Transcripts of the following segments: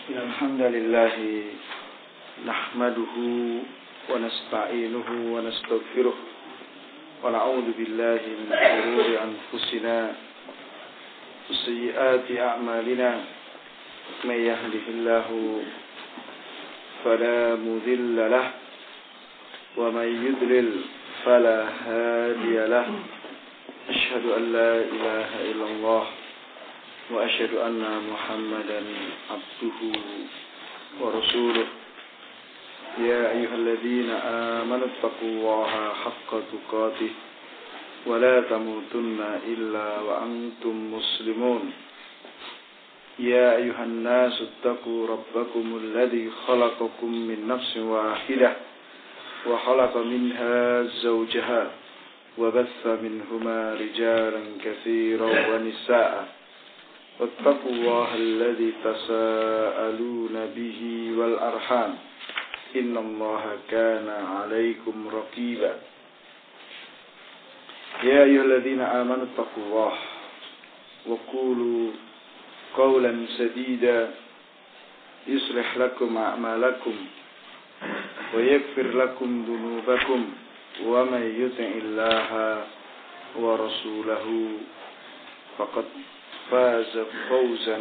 الحمد لله نحمده ونستعينه ونستغفره ونعوذ بالله من شرور أنفسنا وسيئات أعمالنا من يهده الله فلا مضل له ومن يضلل فلا هادي له أشهد أن لا إله إلا الله وأشهد أن محمدا عبده ورسوله يا أيها الذين آمنوا اتقوا الله حق تقاته ولا تموتن إلا وأنتم مسلمون يا أيها الناس اتقوا ربكم الذي خلقكم من نفس واحدة وخلق منها زوجها وبث منهما رجالا كثيرا ونساء واتقوا الله الذي تساءلون به والأرحام إن الله كان عليكم رقيبا يا أيها الذين آمنوا اتقوا الله وقولوا قولا سديدا يصلح لكم أعمالكم ويغفر لكم ذنوبكم ومن يطع الله ورسوله فقد فاز فوزا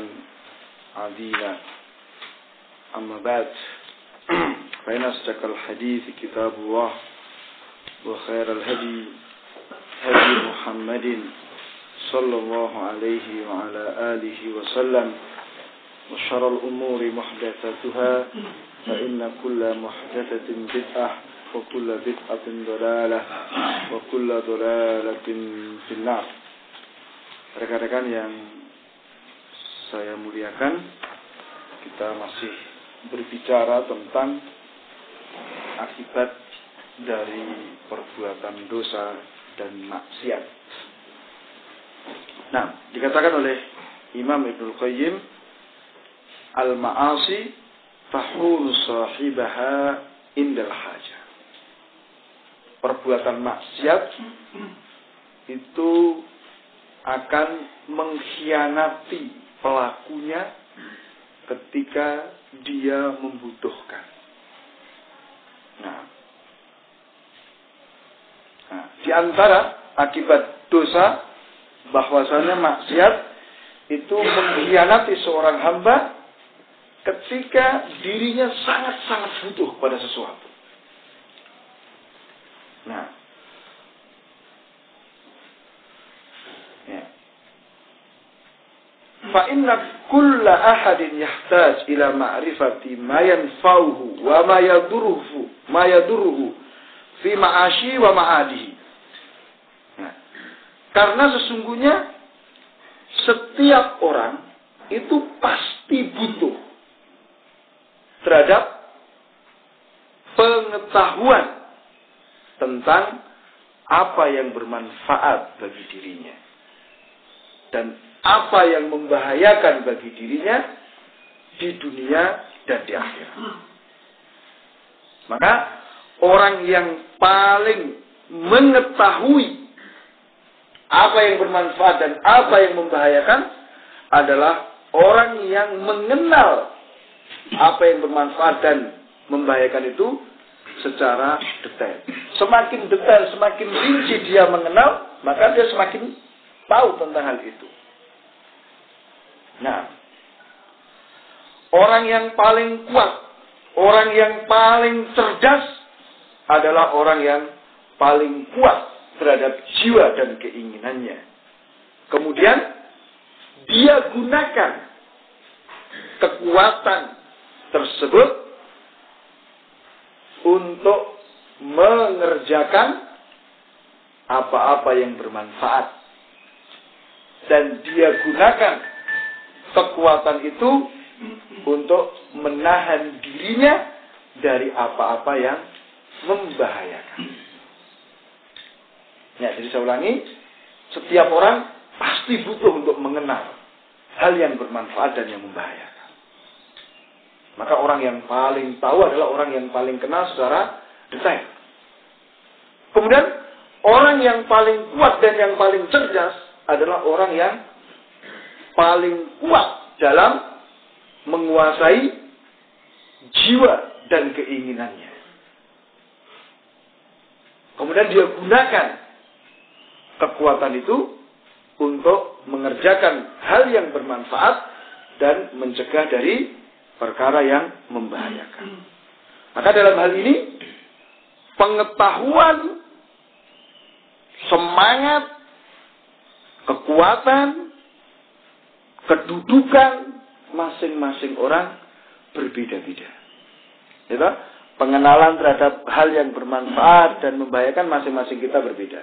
عظيما أما بعد فإن أصدق الحديث كتاب الله وخير الهدي هدي محمد صلى الله عليه وعلى آله وسلم وشر الأمور محدثاتها فإن كل محدثة بدعة وكل بدعة ضلالة وكل ضلالة في النار. Rekan-rekan yang saya muliakan, kita masih berbicara tentang akibat dari perbuatan dosa dan maksiat. Nah, dikatakan oleh Imam Ibnul Qayyim, al-ma'asi tahulu sahibaha indal hajah. Perbuatan maksiat itu akan mengkhianati pelakunya ketika dia membutuhkan. Nah, di antara akibat dosa bahwasanya maksiat itu mengkhianati seorang hamba ketika dirinya sangat-sangat butuh pada sesuatu. Nah, fa inna kulla ahadin yahtaj ila ma'rifati ma yanfa'uhu wa ma yadurruhu fi ma'ashi wa ma'adihi. Nah, karena sesungguhnya setiap orang itu pasti butuh terhadap pengetahuan tentang apa yang bermanfaat bagi dirinya dan apa yang membahayakan bagi dirinya di dunia dan di akhirat. Maka orang yang paling mengetahui apa yang bermanfaat dan apa yang membahayakan adalah orang yang mengenal apa yang bermanfaat dan membahayakan itu secara detail. Semakin detail, semakin rinci dia mengenal, maka dia semakin tahu tentang hal itu. Nah, orang yang paling kuat, orang yang paling cerdas adalah orang yang paling kuat terhadap jiwa dan keinginannya. Kemudian dia gunakan kekuatan tersebut untuk mengerjakan apa-apa yang bermanfaat. Dan dia gunakan kekuatan itu untuk menahan dirinya dari apa-apa yang membahayakan. Ya, jadi saya ulangi, setiap orang pasti butuh untuk mengenal hal yang bermanfaat dan yang membahayakan. Maka orang yang paling tahu adalah orang yang paling kenal secara detail. Kemudian orang yang paling kuat dan yang paling cerdas adalah orang yang paling kuat dalam menguasai jiwa dan keinginannya. Kemudian dia gunakan kekuatan itu untuk mengerjakan hal yang bermanfaat dan mencegah dari perkara yang membahayakan. Maka dalam hal ini, pengetahuan, semangat, kekuatan, kedudukan masing-masing orang berbeda-beda. Gitu? Pengenalan terhadap hal yang bermanfaat dan membahayakan masing-masing kita berbeda.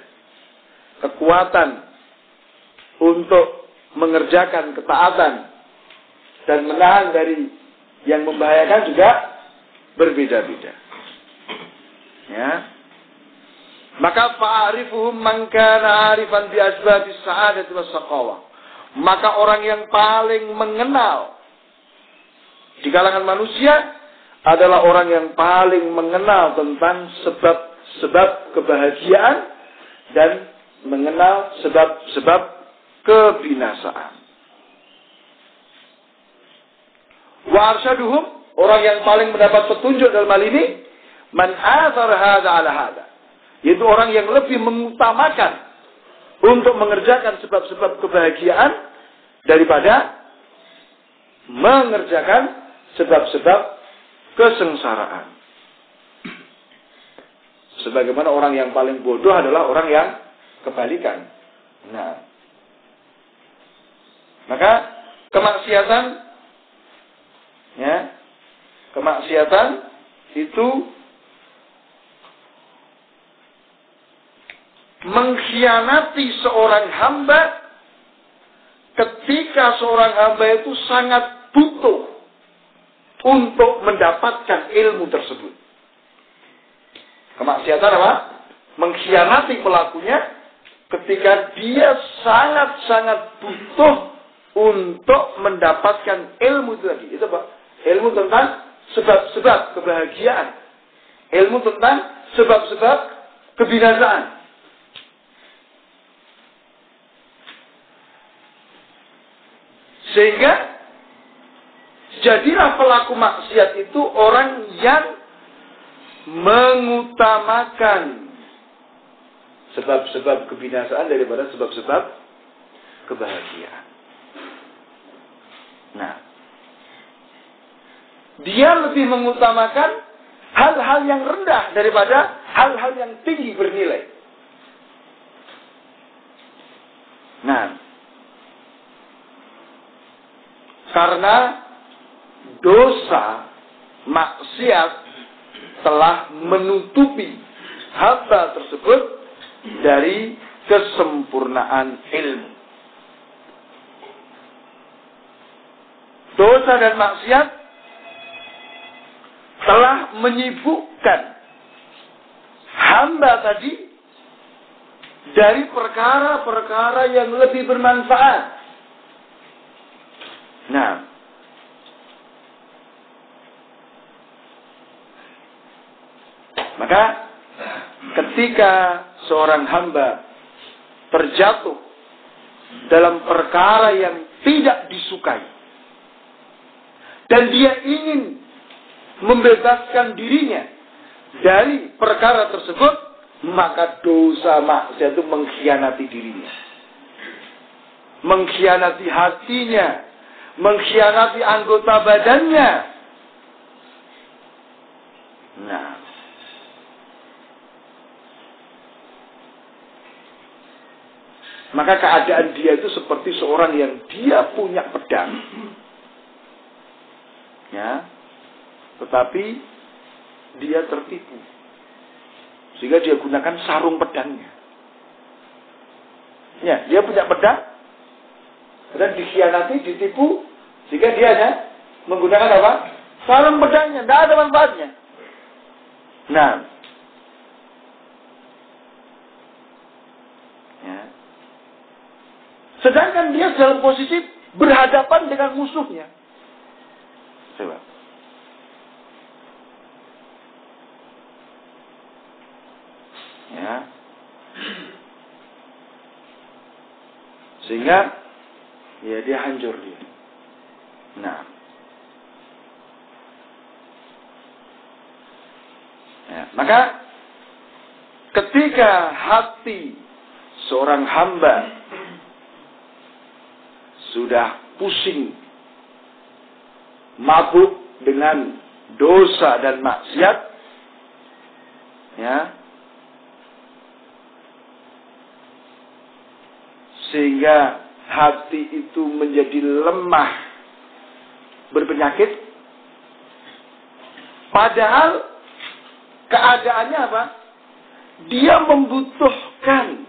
Kekuatan untuk mengerjakan ketaatan dan menahan dari yang membahayakan juga berbeda-beda. Ya. Maka fa'arifuhum man kana 'arifan bi asbabis sa'adati was shaqawah. Maka orang yang paling mengenal di kalangan manusia adalah orang yang paling mengenal tentang sebab-sebab kebahagiaan dan mengenal sebab-sebab kebinasaan. Wa arsyaduhum, orang yang paling mendapat petunjuk dalam hal ini, man athar hadza ala hadza, yaitu orang yang lebih mengutamakan untuk mengerjakan sebab-sebab kebahagiaan daripada mengerjakan sebab-sebab kesengsaraan. Sebagaimana orang yang paling bodoh adalah orang yang kebalikan. Nah, maka kemaksiatan, ya, kemaksiatan itu mengkhianati seorang hamba ketika seorang hamba itu sangat butuh untuk mendapatkan ilmu tersebut. Kemaksiatan apa? Mengkhianati pelakunya ketika dia sangat-sangat butuh untuk mendapatkan ilmu itu tadi. Itu apa? Ilmu tentang sebab-sebab kebahagiaan. Ilmu tentang sebab-sebab kebinasaan. Sehingga jadilah pelaku maksiat itu orang yang mengutamakan sebab-sebab kebinasaan daripada sebab-sebab kebahagiaan. Nah, dia lebih mengutamakan hal-hal yang rendah daripada hal-hal yang tinggi bernilai. Nah, karena dosa maksiat telah menutupi hamba tersebut dari kesempurnaan ilmu. Dosa dan maksiat telah menyibukkan hamba tadi dari perkara-perkara yang lebih bermanfaat. Nah, maka ketika seorang hamba terjatuh dalam perkara yang tidak disukai dan dia ingin membebaskan dirinya dari perkara tersebut, maka dosa maksiat itu mengkhianati dirinya, mengkhianati hatinya, mengkhianati anggota badannya. Nah, maka keadaan dia itu seperti seorang yang dia punya pedang, ya, tetapi dia tertipu sehingga dia gunakan sarung pedangnya. Ya, dia punya pedang dan dikhianati, ditipu sehingga dia hanya menggunakan apa? Sarung pedangnya, tidak ada manfaatnya. Nah, ya. Sedangkan dia dalam posisi berhadapan dengan musuhnya. Coba. Ya. Sehingga ya dia hancur dia. Nah, Maka ketika hati seorang hamba sudah pusing, mabuk dengan dosa dan maksiat, ya, sehingga hati itu menjadi lemah, berpenyakit, padahal keadaannya apa? Dia membutuhkan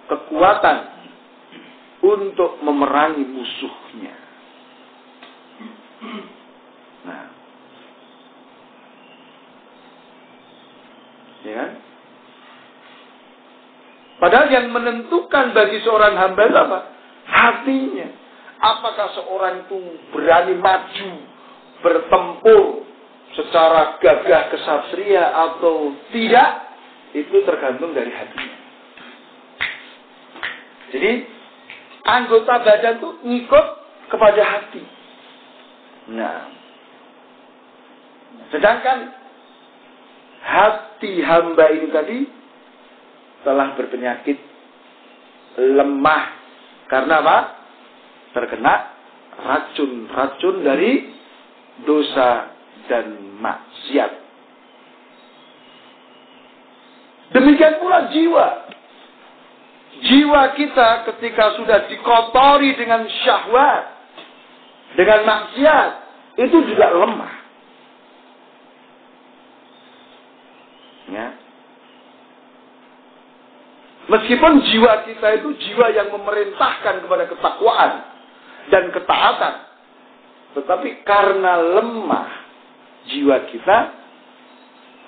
kekuatan untuk memerangi musuhnya. Nah, ya kan? Padahal yang menentukan bagi seorang hamba itu apa? Hatinya. Apakah seorang itu berani maju, bertempur secara gagah kesatria atau tidak, itu tergantung dari hatinya. Jadi anggota badan itu ngikut kepada hati. Nah, sedangkan hati hamba ini tadi telah berpenyakit, lemah, karena apa? Terkena racun-racun dari dosa dan maksiat. Demikian pula jiwa. Jiwa kita ketika sudah dikotori dengan syahwat, dengan maksiat, itu juga lemah. Ya. Meskipun jiwa kita itu jiwa yang memerintahkan kepada ketakwaan dan ketaatan, tetapi karena lemah jiwa kita,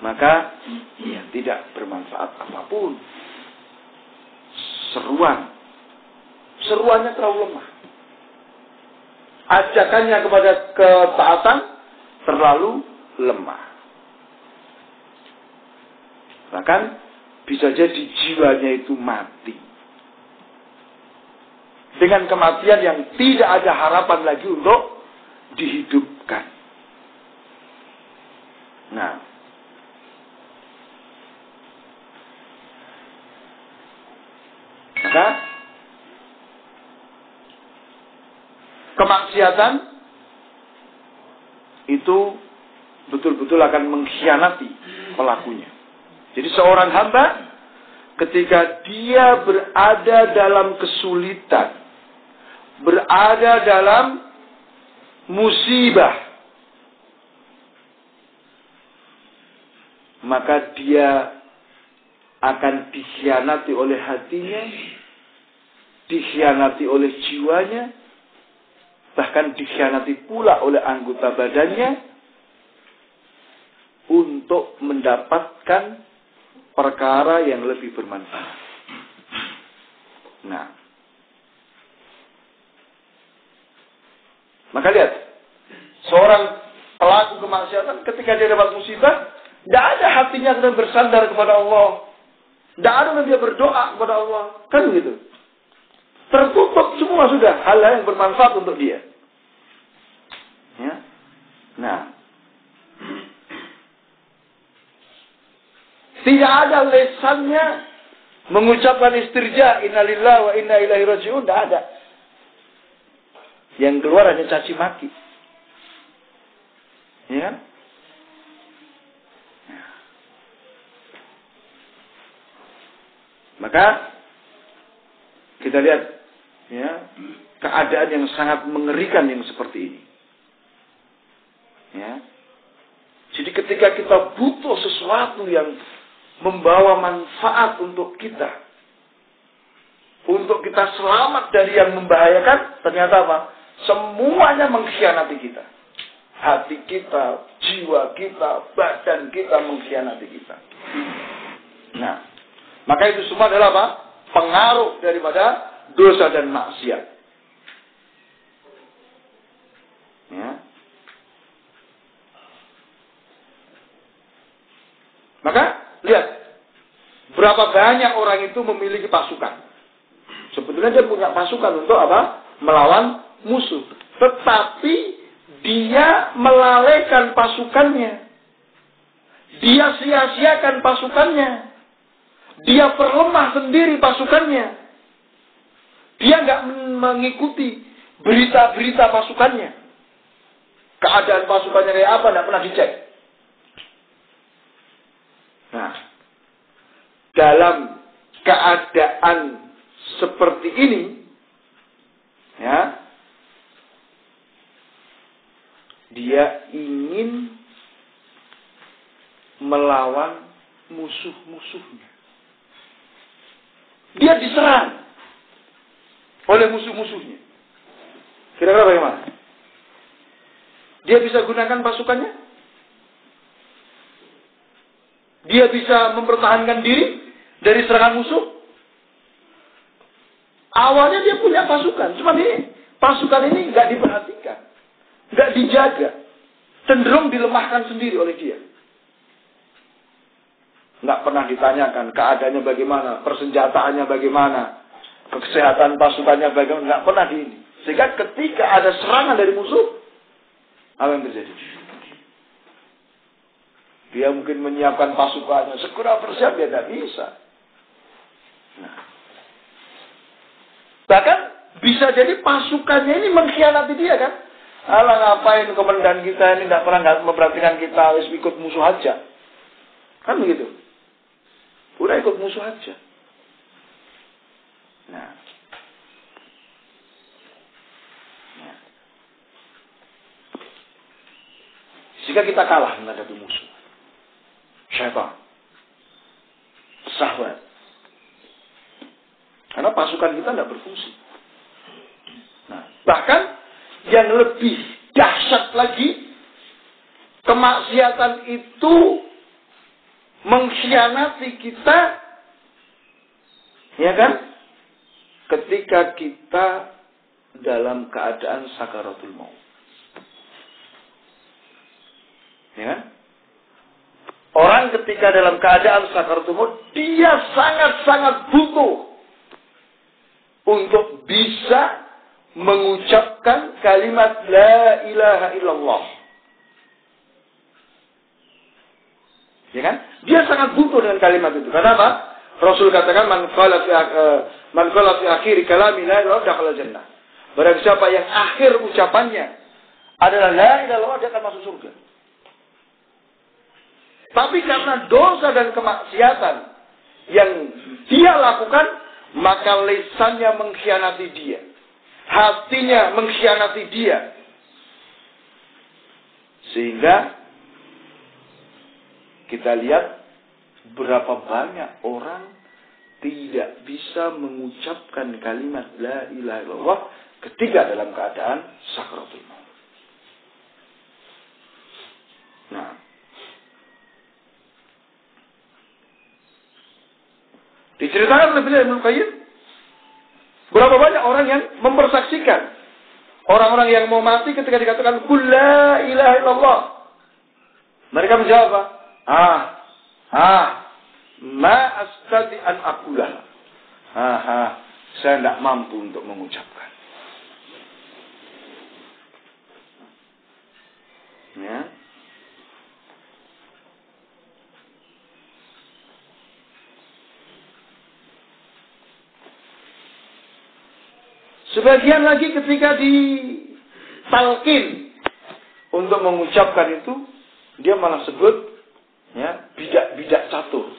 maka ya tidak bermanfaat apapun. Seruannya terlalu lemah. Ajakannya kepada ketaatan terlalu lemah. Bahkan bisa jadi jiwanya itu mati. Dengan kematian yang tidak ada harapan lagi untuk dihidupkan. Nah, maka kemaksiatan itu betul-betul akan mengkhianati pelakunya. Jadi seorang hamba ketika dia berada dalam kesulitan, berada dalam musibah, maka dia akan dikhianati oleh hatinya, dikhianati oleh jiwanya, bahkan dikhianati pula oleh anggota badannya untuk mendapatkan perkara yang lebih bermanfaat. Nah, maka lihat, seorang pelaku kemaksiatan ketika dia dapat musibah, tidak ada hatinya yang bersandar kepada Allah, tidak ada dia berdoa kepada Allah, kan gitu. Tertutup semua sudah hal-hal yang bermanfaat untuk dia. Ya. Nah, tidak ada lesannya mengucapkan istirja, innalillahi wa inna ilaihi raji'un, tidak ada. Yang keluar hanya caci maki. Ya kan? Maka kita lihat ya, keadaan yang sangat mengerikan yang seperti ini. Ya. Jadi ketika kita butuh sesuatu yang membawa manfaat untuk kita, untuk kita selamat dari yang membahayakan, ternyata apa? Semuanya mengkhianati kita. Hati kita, jiwa kita, badan kita mengkhianati kita. Nah, maka itu semua adalah apa? Pengaruh daripada dosa dan maksiat. Ya. Maka lihat, berapa banyak orang itu memiliki pasukan. Sebetulnya dia punya pasukan untuk apa? Melawan musuh. Tetapi dia melalaikan pasukannya. dia sia-siakan pasukannya. Dia perlemah sendiri pasukannya. Dia nggak mengikuti berita-berita pasukannya. Keadaan pasukannya kayak apa nggak pernah dicek. Nah, dalam keadaan seperti ini, ya, dia ingin melawan musuh-musuhnya. Dia diserang oleh musuh-musuhnya. Kira-kira bagaimana? Dia bisa gunakan pasukannya? Dia bisa mempertahankan diri dari serangan musuh? Awalnya dia punya pasukan, cuma pasukan ini nggak diperhatikan, nggak dijaga, cenderung dilemahkan sendiri oleh dia. Nggak pernah ditanyakan keadaannya bagaimana, persenjataannya bagaimana, kesehatan pasukannya bagaimana, nggak pernah ini. Sehingga ketika ada serangan dari musuh, apa yang terjadi? Dia mungkin menyiapkan pasukannya, segera bersiap, dia tidak bisa. Nah, bahkan bisa jadi pasukannya ini mengkhianati dia kan? Alah, ngapain komandan kita ini tidak pernah memperhatikan kita, harus ikut musuh aja. Kan begitu. Udah ikut musuh aja. Nah. Jika kita kalah menghadapi musuh, syaitan, syahwat, karena pasukan kita tidak berfungsi. Nah, bahkan yang lebih dahsyat lagi, kemaksiatan itu mengkhianati kita, ya kan? Ketika kita dalam keadaan sakaratul maut. Ya. Orang ketika dalam keadaan sakaratul maut, dia sangat-sangat butuh untuk bisa mengucapkan kalimat la ilaha illallah. Ya kan? Dia sangat butuh dengan kalimat itu. Kenapa? Rasul katakan man qala fi akhir kalami la ilaha illallah dakhala jannah. Barang siapa yang akhir ucapannya adalah la ilaha illallah, dia akan masuk surga. Tapi karena dosa dan kemaksiatan yang dia lakukan, maka lisannya mengkhianati dia. Hatinya mengkhianati dia. Sehingga kita lihat berapa banyak orang tidak bisa mengucapkan kalimat la ilaha illallah ketika dalam keadaan sakaratul maut. Nah, diceritakan oleh beliau Ibnu Qayyim, berapa banyak orang yang mempersaksikan orang-orang yang mau mati ketika dikatakan qul la ilaha illallah. Mereka menjawab apa? Ma astati an akulah. Saya tidak mampu untuk mengucapkan. Ya. Sebagian lagi ketika ditalkin untuk mengucapkan itu, dia malah sebut ya bidak-bidak catur.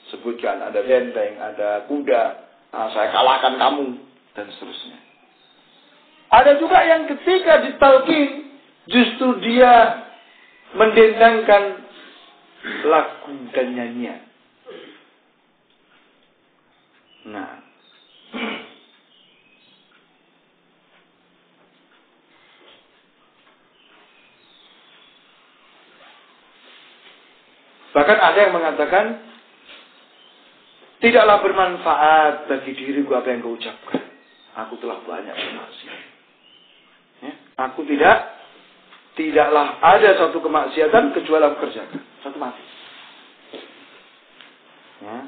Sebutkan ada benteng, ada kuda, saya kalahkan kamu dan seterusnya. Ada juga yang ketika ditalkin justru dia mendendangkan lagu dan nyanyian. Nah, bahkan ada yang mengatakan, tidaklah bermanfaat bagi diriku apa yang kau ucapkan. Aku telah banyak bermaksiat. Ya, aku tidaklah ada satu kemaksiatan kecuali aku kerjakan. Satu mati. Ya.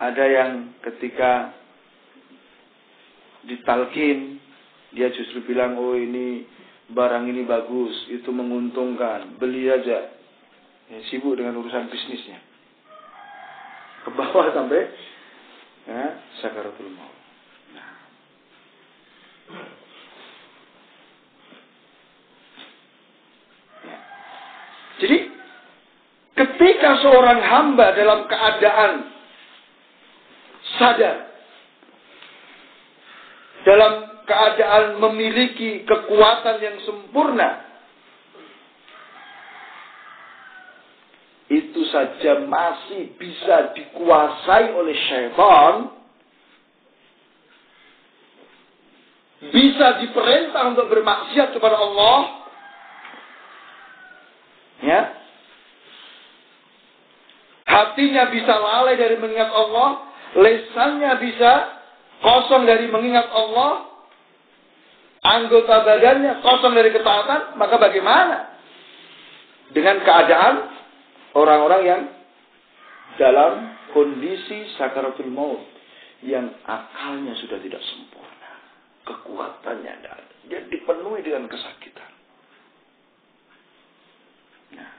Ada yang ketika ditalkin, dia justru bilang, oh ini barang ini bagus, itu menguntungkan, beli aja. Ya, sibuk dengan urusan bisnisnya. Ke bawah sampai ya, sakaratul maut. Nah. Ya. Jadi ketika seorang hamba dalam keadaan sadar, dalam keadaan memiliki kekuatan yang sempurna, itu saja masih bisa dikuasai oleh syaitan, bisa diperintah untuk bermaksiat kepada Allah, ya, hatinya bisa lalai dari mengingat Allah, lisannya bisa kosong dari mengingat Allah, anggota badannya kosong dari ketaatan, maka bagaimana dengan keadaan orang-orang yang dalam kondisi sakaratul maut, yang akalnya sudah tidak sempurna, kekuatannya tidak ada, dia dipenuhi dengan kesakitan. Nah.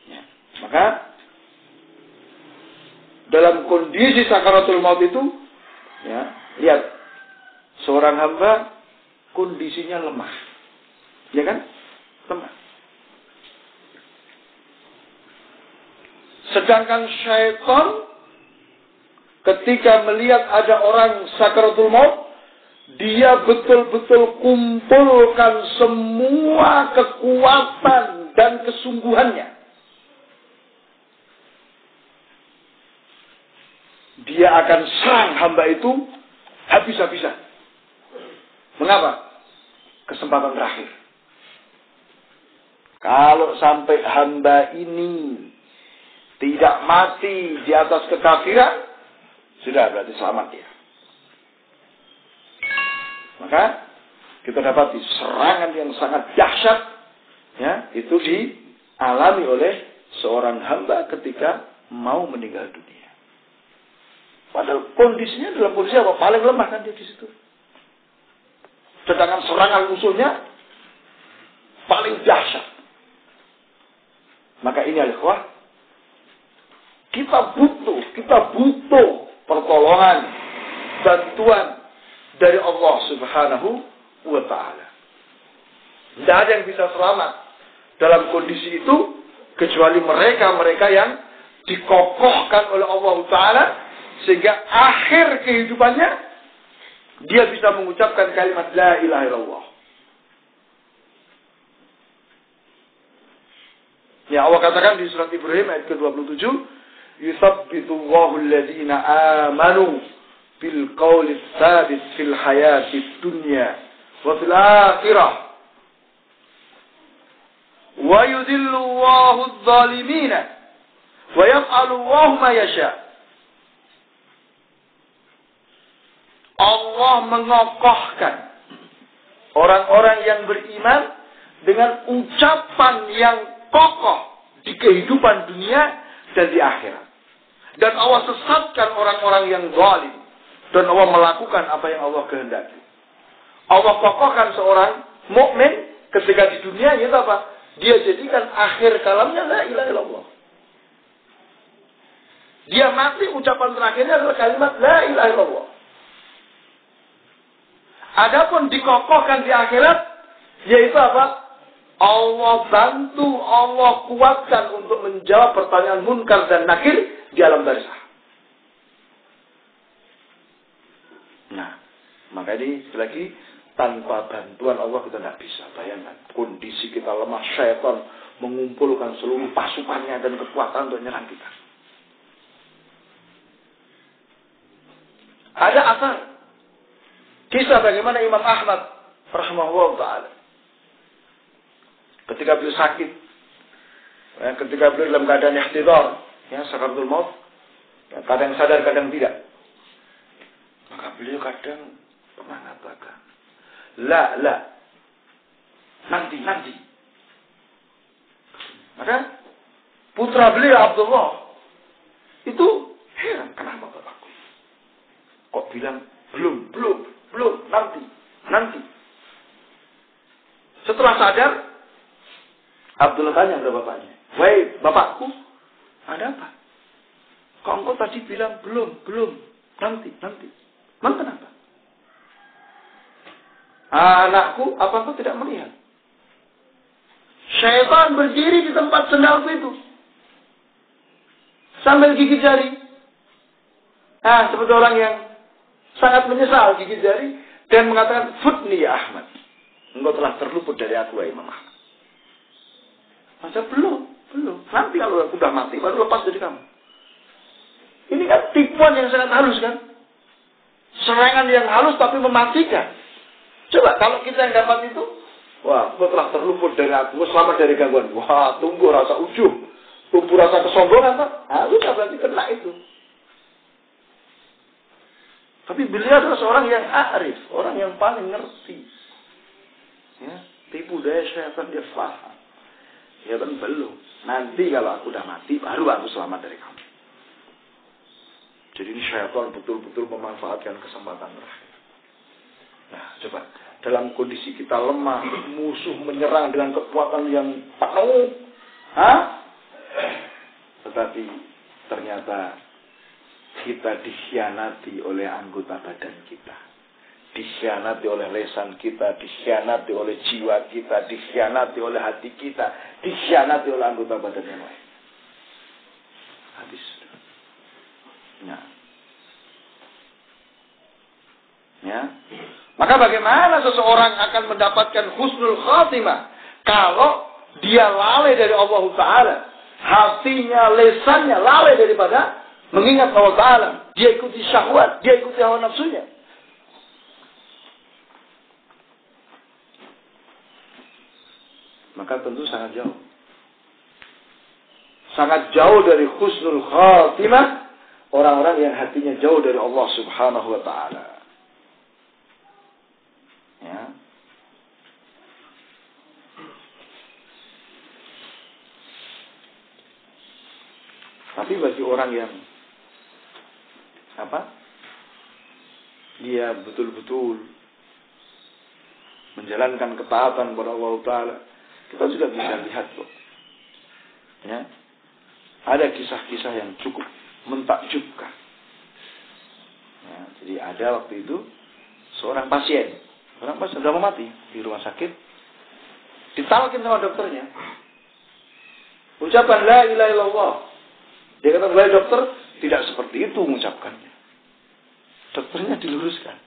Ya. Maka dalam kondisi sakaratul maut itu, ya, lihat seorang hamba kondisinya lemah, ya kan? Lemah. Sedangkan syaitan ketika melihat ada orang sakaratul maut, dia betul-betul kumpulkan semua kekuatan dan kesungguhannya. Dia akan serang hamba itu habis-habisan. Mengapa? Kesempatan terakhir. Kalau sampai hamba ini tidak mati di atas kekafiran, sudah berarti selamat dia. Maka kita dapati serangan yang sangat dahsyat, ya, itu dialami oleh seorang hamba ketika mau meninggal dunia. Padahal kondisinya dalam kondisi apa? Paling lemah kan dia di situ. Sedangkan serangan musuhnya paling dahsyat. Maka ini ikhwah, kita butuh pertolongan, bantuan dari Allah Subhanahu wa ta'ala. Tidak ada yang bisa selamat dalam kondisi itu kecuali mereka-mereka yang dikokohkan oleh Allah Ta'ala, sehingga akhir kehidupannya dia bisa mengucapkan kalimat la ilaha illallah. Ya, Allah katakan di surat Ibrahim ayat ke-27, yutsabbitullahu alladhina amanu bil qawli tsabit fil hayatid dunya wa fil akhirah wa yudhillu Allahu adh-dhalimina wa yaf'alu Allahu ma yasha. Allah mengokohkan orang-orang yang beriman dengan ucapan yang kokoh di kehidupan dunia dan di akhirat. Dan Allah sesatkan orang-orang yang zalim, dan Allah melakukan apa yang Allah kehendaki. Allah kokohkan seorang mukmin ketika di dunia, itu apa? Dia jadikan akhir kalamnya la ilaha illallah. Dia mati, ucapan terakhirnya adalah kalimat la ilaha illallah. Adapun dikokohkan di akhirat, yaitu apa? Allah bantu, Allah kuatkan untuk menjawab pertanyaan munkar dan nakir di alam barzah. Nah, maka ini sekali lagi, tanpa bantuan Allah kita tidak bisa. Bayangkan, kondisi kita lemah, syaitan mengumpulkan seluruh pasukannya dan kekuatan untuk menyerang kita. Ada asar kisah bagaimana Imam Ahmad rahimahullah ta'ala ketika beliau sakit, ketika beliau dalam keadaan ihtidar, ya, sakaratul maut, ya, kadang sadar kadang tidak, maka beliau kadang mengatakan la nanti Maka putra beliau Abdullah itu heran, kenapa bapakku kok bilang belum, nanti. Setelah sadar, Abdullah tanya kepada bapaknya, "Wahai bapakku, ada apa? Kok engkau tadi bilang belum, nanti. Memang kenapa? Anakku, apa engkau tidak melihat? Syaitan berdiri di tempat sendalku itu. Sambil gigit jari. Seperti orang yang sangat menyesal gigit jari. Dan mengatakan, Futni ya Ahmad. Engkau telah terluput dari aku, ya Imam Ahmad. Masa belum. Nanti kalau aku sudah mati, baru lepas dari kamu. Ini kan tipuan yang sangat halus kan? Serangan yang halus tapi mematikan. Coba kalau kita yang dapat itu, wah, aku telah terluput dari aku, selamat dari gangguan. Wah, tumbuh rasa ujub, tumbuh rasa kesombongan, Pak. Lu berarti kena itu. Tapi beliau adalah seorang yang arif, orang yang paling ngerti. Ya, tipu daya syaitan dia faham. Ya kan belum. Nanti kalau aku udah mati, baru aku selamat dari kamu. Jadi ini syaitan betul-betul memanfaatkan kesempatan terakhir. Nah, coba. Dalam kondisi kita lemah, musuh menyerang dengan kekuatan yang penuh. Tetapi ternyata kita dikhianati oleh anggota badan kita. Dikhianati oleh lisan kita, dikhianati oleh jiwa kita, dikhianati oleh hati kita, dikhianati oleh anggota badan yang lain. Habis. Ya. Maka bagaimana seseorang akan mendapatkan husnul khatimah kalau dia lalai dari Allah Ta'ala, hatinya, lesannya lalai daripada mengingat Allah Ta'ala. Dia ikuti syahwat, dia ikuti hawa nafsunya. Maka tentu sangat jauh. Sangat jauh dari husnul khatimah orang-orang yang hatinya jauh dari Allah Subhanahu wa Ta'ala. Ya. Tapi bagi orang yang dia betul-betul menjalankan ketaatan kepada Allah Ta'ala, kita juga bisa lihat kok. Ya. Ada kisah-kisah yang cukup mentakjubkan. Ya, jadi ada waktu itu seorang pasien sudah mau mati di rumah sakit, ditalkin sama dokternya, ucapan la ilaha illallah. Dia kata, wahai dokter, tidak seperti itu mengucapkannya. Dokternya diluruskan.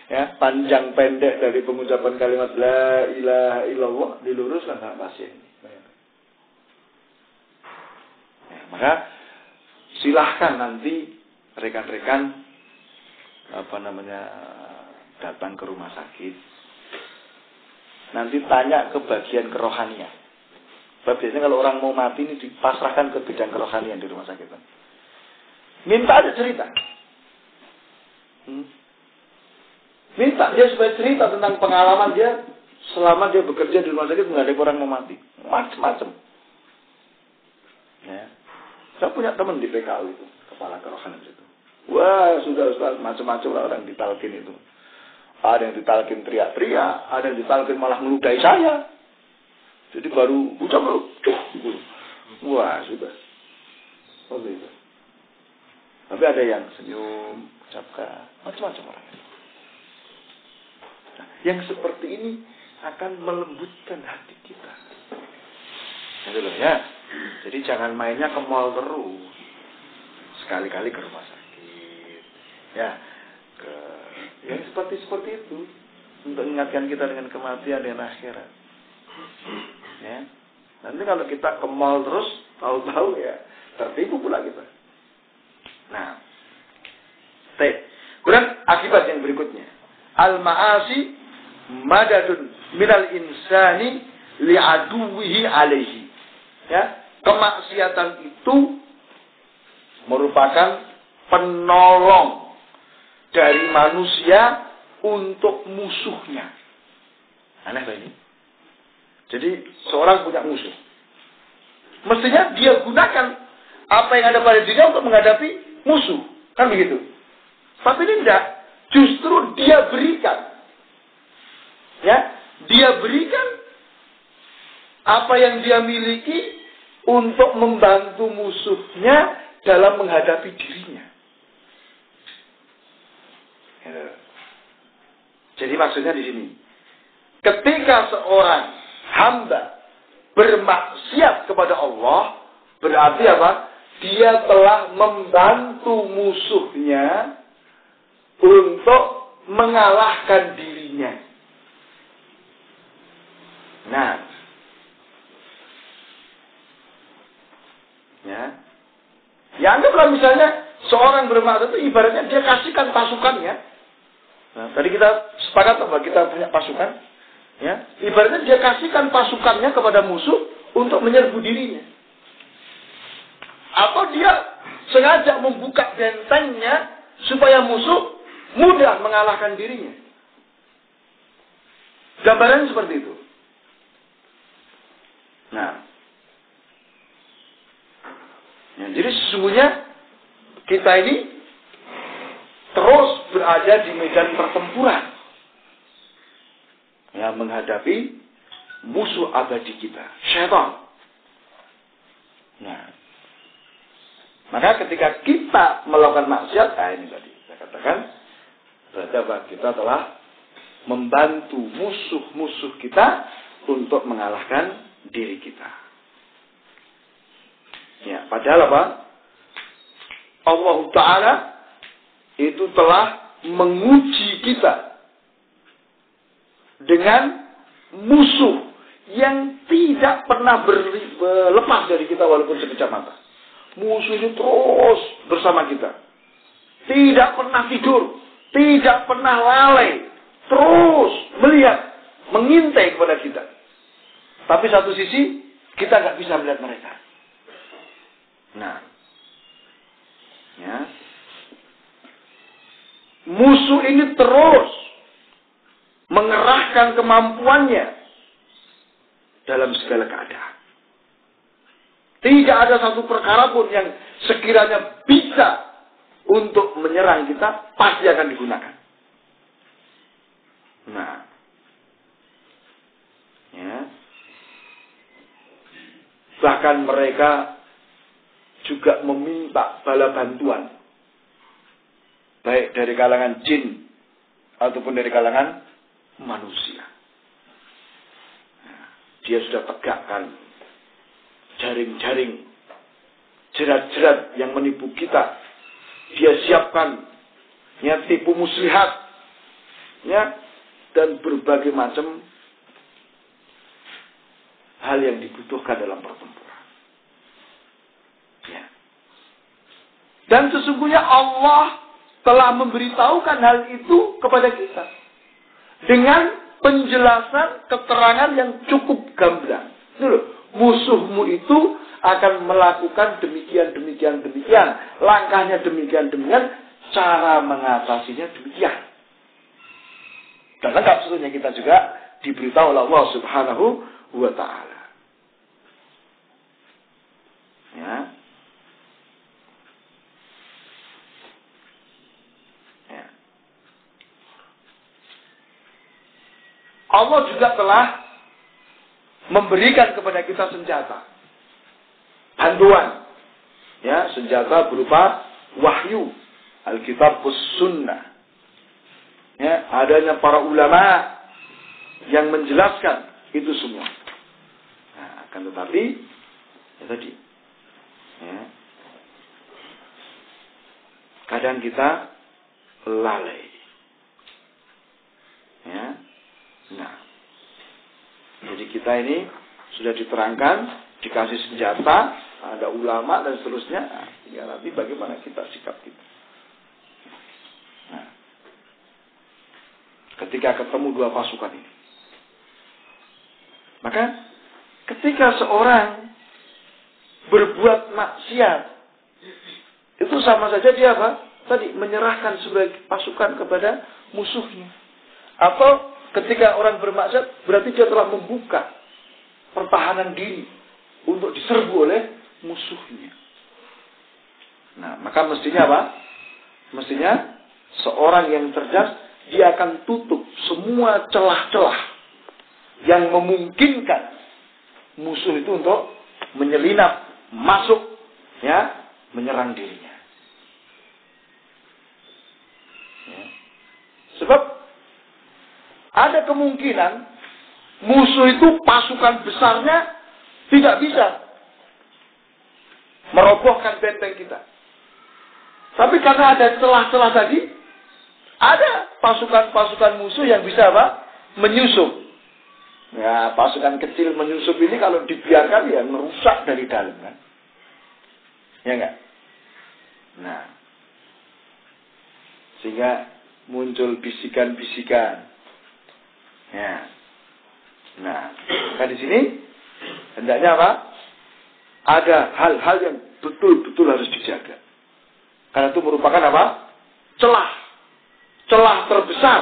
Ya, panjang pendek dari pengucapan kalimat la ilaha illallah diluruskan sama pasien. Ya, maka silahkan nanti rekan-rekan datang ke rumah sakit. Nanti tanya ke bagian kerohanian. Biasanya kalau orang mau mati ini dipasrahkan ke bidang kerohanian di rumah sakit. Minta aja cerita. Minta dia supaya cerita tentang pengalaman dia selama dia bekerja di rumah sakit menghadapi orang mau mati. Macam-macam. Ya. Saya punya teman di PKU itu, kepala kerohanian itu. Wah, sudah macam-macam lah orang ditalkin itu. Ada yang ditalkin teriak-teriak, ada yang ditalkin malah meludahi saya. Jadi baru ucap gitu. Wah, sudah. Itu. Tapi ada yang senyum, ucapkan, macam-macam orang. Nah, yang seperti ini akan melembutkan hati kita. Gitu loh ya. Jadi jangan mainnya ke mall terus. Sekali-kali ke rumah sakit. Ya. Yang seperti itu untuk mengingatkan kita dengan kematian dan akhirat. Ya. Nanti kalau kita ke mall terus, tahu-tahu ya tertipu pula kita. Nah, kemudian akibat yang berikutnya, al-ma'asi madadun minal insani li'aduwihi alaihi. Ya, kemaksiatan itu merupakan penolong dari manusia untuk musuhnya. Aneh ini. Jadi seorang punya musuh. Mestinya dia gunakan apa yang ada pada dirinya untuk menghadapi musuh. Kan begitu. Tapi ini tidak. Justru dia berikan. Ya, dia berikan apa yang dia miliki untuk membantu musuhnya dalam menghadapi dirinya. Ya. Jadi maksudnya di sini, ketika seorang hamba bermaksiat kepada Allah, berarti apa? Dia telah membantu musuhnya untuk mengalahkan dirinya. Nah, ya, anggaplah misalnya seorang bermaksiat itu ibaratnya dia kasihkan pasukannya. Nah, tadi kita sepakat bahwa kita punya pasukan. Ya, ibaratnya dia kasihkan pasukannya kepada musuh untuk menyerbu dirinya. Atau dia sengaja membuka bentengnya supaya musuh mudah mengalahkan dirinya. Gambarannya seperti itu. Nah, ya, jadi sesungguhnya kita ini terus berada di medan pertempuran. Ya, menghadapi musuh abadi kita, syaitan. Nah, maka ketika kita melakukan maksiat, ini tadi saya katakan, berarti apa? Kita telah membantu musuh-musuh kita untuk mengalahkan diri kita. Ya, padahal apa? Allah Ta'ala itu telah menguji kita dengan musuh yang tidak pernah lepas dari kita walaupun sekejap mata. Musuh itu terus bersama kita. Tidak pernah tidur. Tidak pernah lalai. Terus melihat, mengintai kepada kita. Tapi satu sisi, kita nggak bisa melihat mereka. Nah. Ya. Musuh ini terus mengerahkan kemampuannya dalam segala keadaan. Tidak ada satu perkara pun yang sekiranya bisa untuk menyerang kita, pasti akan digunakan. Nah, ya. Bahkan mereka juga meminta bala bantuan, baik dari kalangan jin ataupun dari kalangan manusia. Nah, dia sudah tegakkan jaring-jaring, jerat-jerat yang menipu kita. Dia siapkan ya, tipu muslihat, ya, dan berbagai macam hal yang dibutuhkan dalam pertempuran. Ya. Dan sesungguhnya Allah telah memberitahukan hal itu kepada kita dengan penjelasan keterangan yang cukup gamblang. Musuhmu itu akan melakukan demikian. Langkahnya demikian. Cara mengatasinya demikian. Dan lengkap sebetulnya kita juga diberitahu oleh Allah Subhanahu wa Ta'ala. Ya. Ya. Allah juga telah memberikan kepada kita senjata. Bantuan. Ya, senjata berupa wahyu. Alkitab was sunnah. Ya, adanya para ulama yang menjelaskan itu semua. Nah, akan tetapi ya tadi. Ya. Kadang kita lalai. Ya. Nah. Jadi kita ini sudah diterangkan, dikasih senjata, ada ulama dan seterusnya. Nah, tinggal nanti bagaimana kita sikap kita. Nah, ketika ketemu dua pasukan ini, maka ketika seorang berbuat maksiat, itu sama saja dia apa? Tadi menyerahkan sebagai pasukan kepada musuhnya. Atau ketika orang bermaksiat, berarti dia telah membuka pertahanan diri untuk diserbu oleh musuhnya. Nah, maka mestinya apa? Mestinya seorang yang cerdas, dia akan tutup semua celah-celah yang memungkinkan musuh itu untuk menyelinap, masuk, ya, menyerang dirinya. Ya. Sebab ada kemungkinan musuh itu pasukan besarnya tidak bisa merobohkan benteng kita. Tapi karena ada celah-celah tadi, ada pasukan-pasukan musuh yang bisa apa? Menyusup. Ya, pasukan kecil menyusup ini kalau dibiarkan ya merusak dari dalam kan. Ya enggak? Nah. Sehingga muncul bisikan-bisikan. Ya. Nah, maka di sini hendaknya apa? Ada hal-hal yang betul-betul harus dijaga. Karena itu merupakan apa? Celah terbesar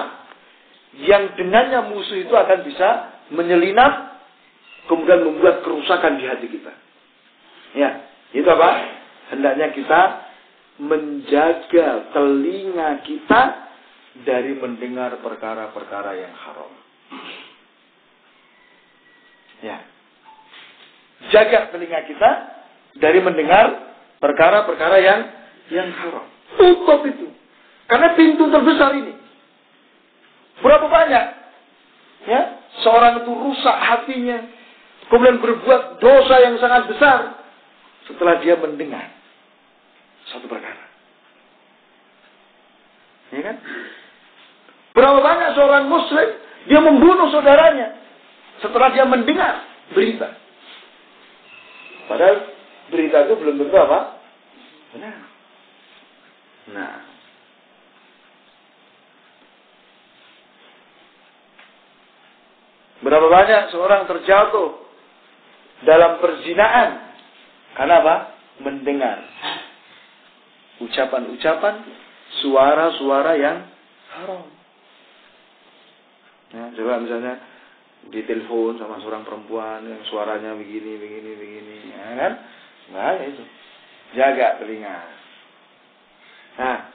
yang dengannya musuh itu akan bisa menyelinap, kemudian membuat kerusakan di hati kita. Ya, itu apa? Hendaknya kita menjaga telinga kita dari mendengar perkara-perkara yang haram. Ya, jaga telinga kita dari mendengar perkara-perkara yang haram. Tutup itu. Karena pintu terbesar ini. Berapa banyak? Ya, seorang itu rusak hatinya. Kemudian berbuat dosa yang sangat besar. Setelah dia mendengar satu perkara. Ya kan? Berapa banyak seorang muslim, dia membunuh saudaranya. Setelah dia mendengar berita. Padahal berita itu belum tentu apa? Benar. Nah, berapa banyak seorang terjatuh dalam perzinaan karena apa? Mendengar ucapan-ucapan, suara-suara yang haram. Ya, coba misalnya ditelepon sama seorang perempuan yang suaranya begini, ya kan? Nah, itu jaga telinga. Nah,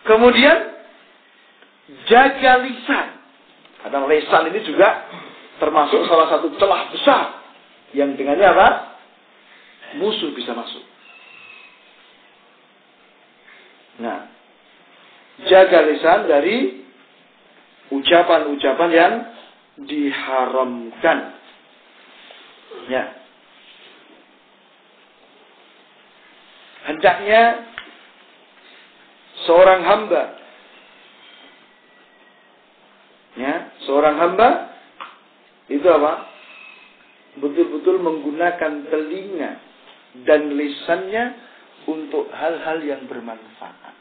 kemudian jaga lisan. Karena lisan ini juga termasuk salah satu celah besar yang dengannya apa? Musuh bisa masuk. Nah, jaga lisan dari ucapan-ucapan yang diharamkan. Ya. Hendaknya seorang hamba, ya, seorang hamba itu apa? Betul-betul menggunakan telinga dan lisannya untuk hal-hal yang bermanfaat.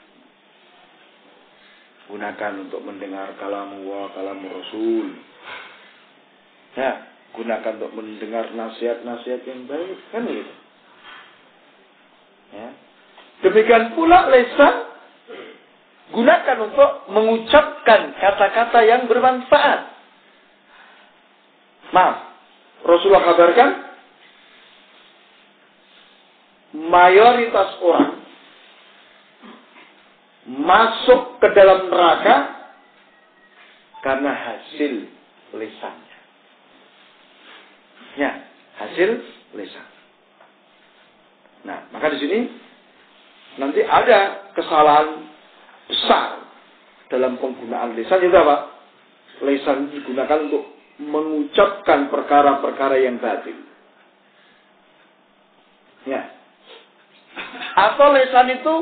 Gunakan untuk mendengar kalam Allah, kalam Rasul. Ya, gunakan untuk mendengar nasihat-nasihat yang baik, kan gitu. Ya. Demikian pula lisan gunakan untuk mengucapkan kata-kata yang bermanfaat. Maaf, Rasulullah kabarkan mayoritas orang masuk ke dalam neraka karena hasil lisannya. Ya, hasil lisan. Nah, maka di sini nanti ada kesalahan besar dalam penggunaan lisan. Itu apa? Lisan digunakan untuk mengucapkan perkara-perkara yang batil. Ya. Atau lisan itu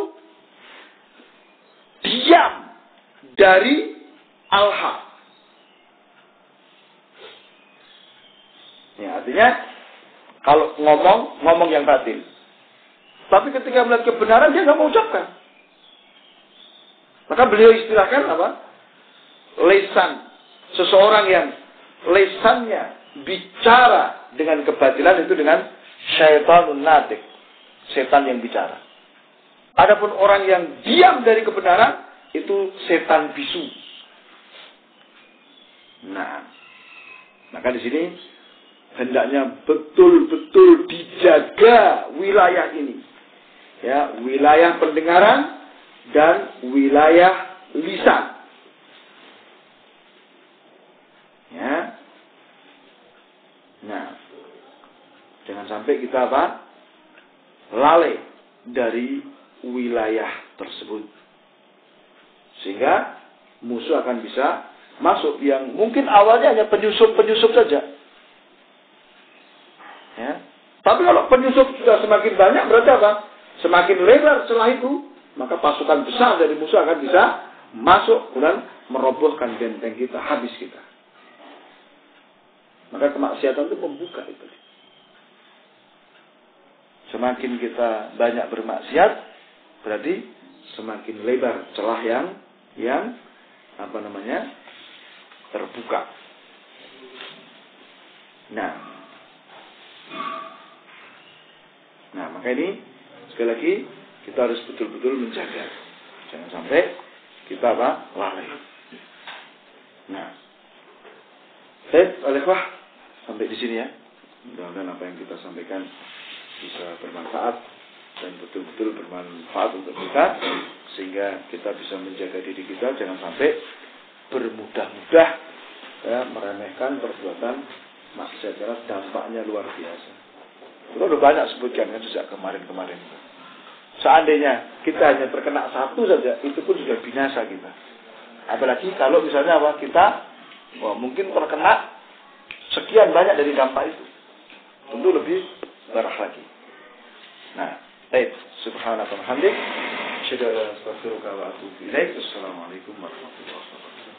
diam dari al-haq. Ya, artinya kalau ngomong yang batil. Tapi ketika melihat kebenaran dia nggak mau ucapkan. Maka beliau istilahkan apa? Lisan. Seseorang yang lisannya bicara dengan kebatilan itu dengan syaitanun natik. Setan yang bicara. Adapun orang yang diam dari kebenaran itu setan bisu. Nah, maka di sini hendaknya betul-betul dijaga wilayah ini. Ya, wilayah pendengaran dan wilayah lisan. Ya. Nah, jangan sampai kita lalai dari wilayah tersebut. Sehingga musuh akan bisa masuk yang mungkin awalnya hanya penyusup saja. Ya. Tapi kalau penyusup sudah semakin banyak berarti apa? Semakin lebar celah itu, maka pasukan besar dari musuh akan bisa masuk dan merobohkan benteng kita, habis kita. Maka kemaksiatan itu membuka itu. Semakin kita banyak bermaksiat, berarti semakin lebar celah yang terbuka. Nah, maka ini sekali lagi kita harus betul-betul menjaga, jangan sampai kita lalai. Nah, sampai di sini ya. Mudah-mudahan apa yang kita sampaikan bisa bermanfaat dan betul-betul bermanfaat untuk kita, sehingga kita bisa menjaga diri kita jangan sampai bermudah-mudah meremehkan perbuatan maksiat, karena dampaknya luar biasa. Itu udah banyak sebutkan kan sejak kemarin-kemarin. Seandainya kita hanya terkena satu saja, itu pun sudah binasa kita. Apalagi kalau misalnya kita mungkin terkena sekian banyak dari dampak itu, tentu lebih parah lagi. Nah, subhanallah wa bihamdik, asyhadu an la ilaha illa anta, astaghfiruka wa atubu ilaik. Assalamualaikum warahmatullahi wabarakatuh.